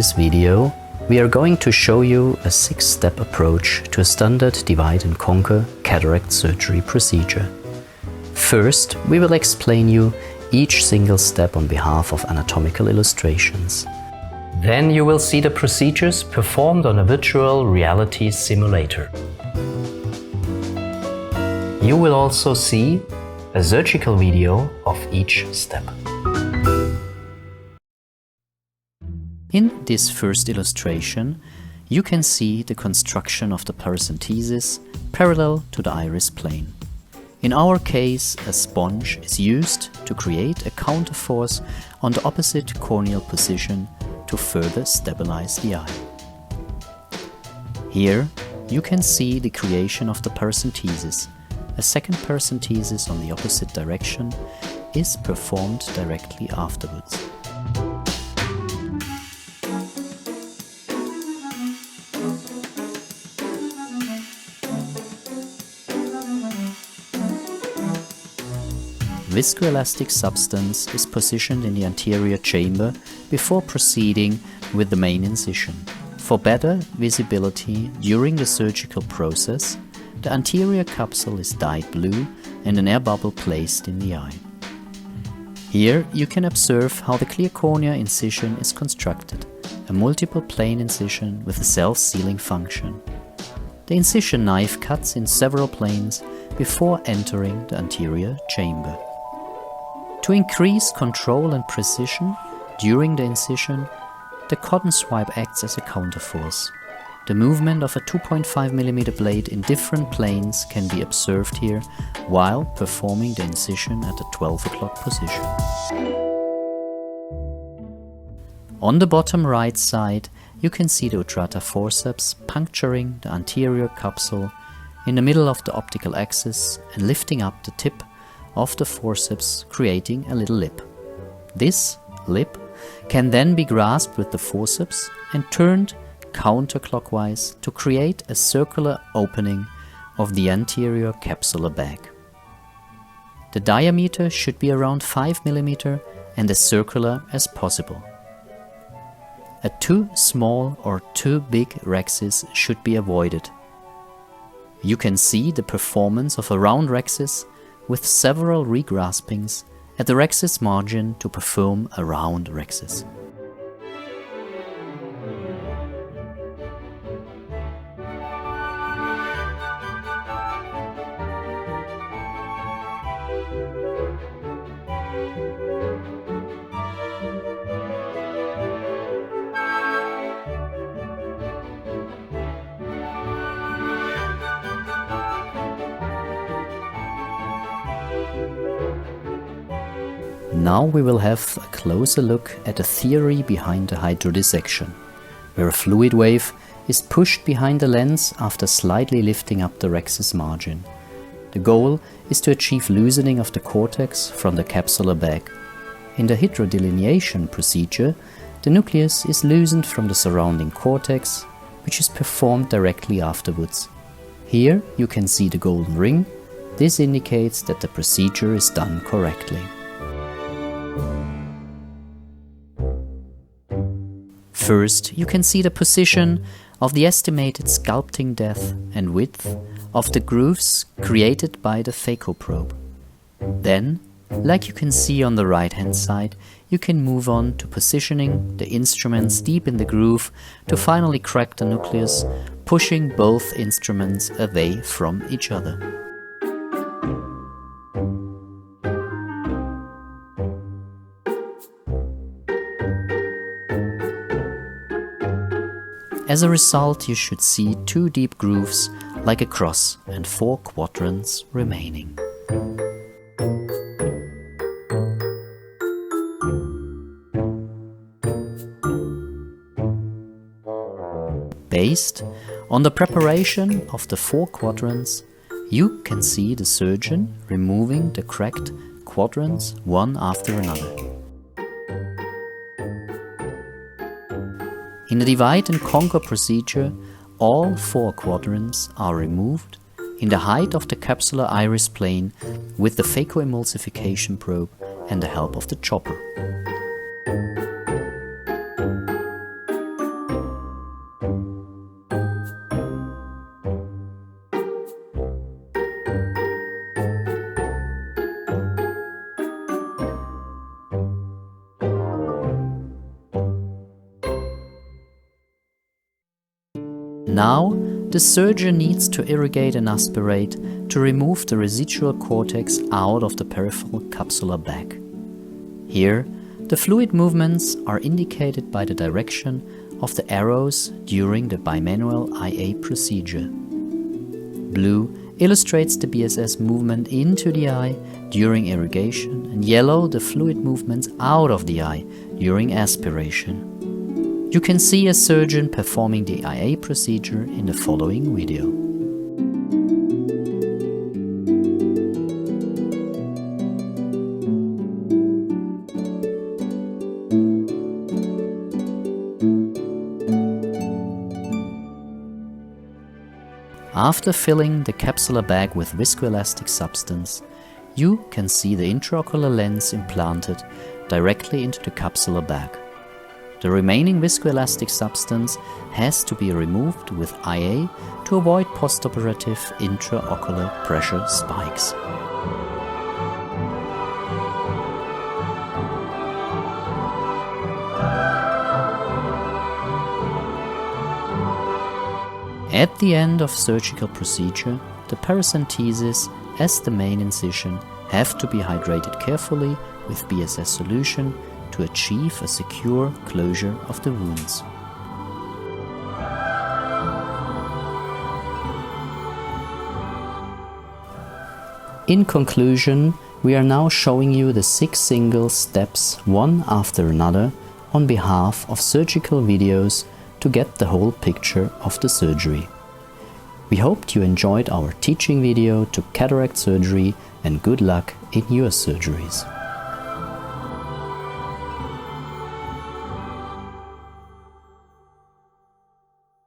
this video, we are going to show you a 6-step approach to a standard divide and conquer cataract surgery procedure. First, we will explain you each single step on behalf of anatomical illustrations. Then you will see the procedures performed on a virtual reality simulator. You will also see a surgical video of each step. In this first illustration, you can see the construction of the paracentesis parallel to the iris plane. In our case, a sponge is used to create a counterforce on the opposite corneal position to further stabilize the eye. Here, you can see the creation of the paracentesis. A second paracentesis on the opposite direction is performed directly afterwards. Viscoelastic substance is positioned in the anterior chamber before proceeding with the main incision. For better visibility during the surgical process, the anterior capsule is dyed blue and an air bubble placed in the eye. Here you can observe how the clear cornea incision is constructed, a multiple plane incision with a self-sealing function. The incision knife cuts in several planes before entering the anterior chamber. To increase control and precision during the incision, the cotton swipe acts as a counterforce. The movement of a 2.5 mm blade in different planes can be observed here while performing the incision at the 12 o'clock position. On the bottom right side, you can see the Utrata forceps puncturing the anterior capsule in the middle of the optical axis and lifting up the tip of the forceps, creating a little lip. This lip can then be grasped with the forceps and turned counterclockwise to create a circular opening of the anterior capsular bag. The diameter should be around 5 mm and as circular as possible. A too small or too big rhexis should be avoided. You can see the performance of a round rhexis with several regraspings at the rhexis margin to perform a round rhexis. Now we will have a closer look at the theory behind the hydrodissection, where a fluid wave is pushed behind the lens after slightly lifting up the rhexis margin. The goal is to achieve loosening of the cortex from the capsular bag. In the hydrodelineation procedure, the nucleus is loosened from the surrounding cortex, which is performed directly afterwards. Here you can see the golden ring. This indicates that the procedure is done correctly. First, you can see the position of the estimated sculpting depth and width of the grooves created by the phaco probe. Then, like you can see on the right hand side, you can move on to positioning the instruments deep in the groove to finally crack the nucleus, pushing both instruments away from each other. As a result, you should see 2 deep grooves like a cross and 4 quadrants remaining. Based on the preparation of the 4 quadrants, you can see the surgeon removing the cracked quadrants one after another. In the divide and conquer procedure, all 4 quadrants are removed in the height of the capsular iris plane with the phacoemulsification probe and the help of the chopper. Now, the surgeon needs to irrigate and aspirate to remove the residual cortex out of the peripheral capsular bag. Here, the fluid movements are indicated by the direction of the arrows during the bimanual IA procedure. Blue illustrates the BSS movement into the eye during irrigation, and yellow the fluid movements out of the eye during aspiration. You can see a surgeon performing the IA procedure in the following video. After filling the capsular bag with viscoelastic substance, you can see the intraocular lens implanted directly into the capsular bag. The remaining viscoelastic substance has to be removed with IA to avoid postoperative intraocular pressure spikes. At the end of surgical procedure, the paracentesis as the main incision have to be hydrated carefully with BSS solution to achieve a secure closure of the wounds. In conclusion, we are now showing you the 6 single steps one after another on behalf of surgical videos to get the whole picture of the surgery. We hoped you enjoyed our teaching video to cataract surgery, and good luck in your surgeries.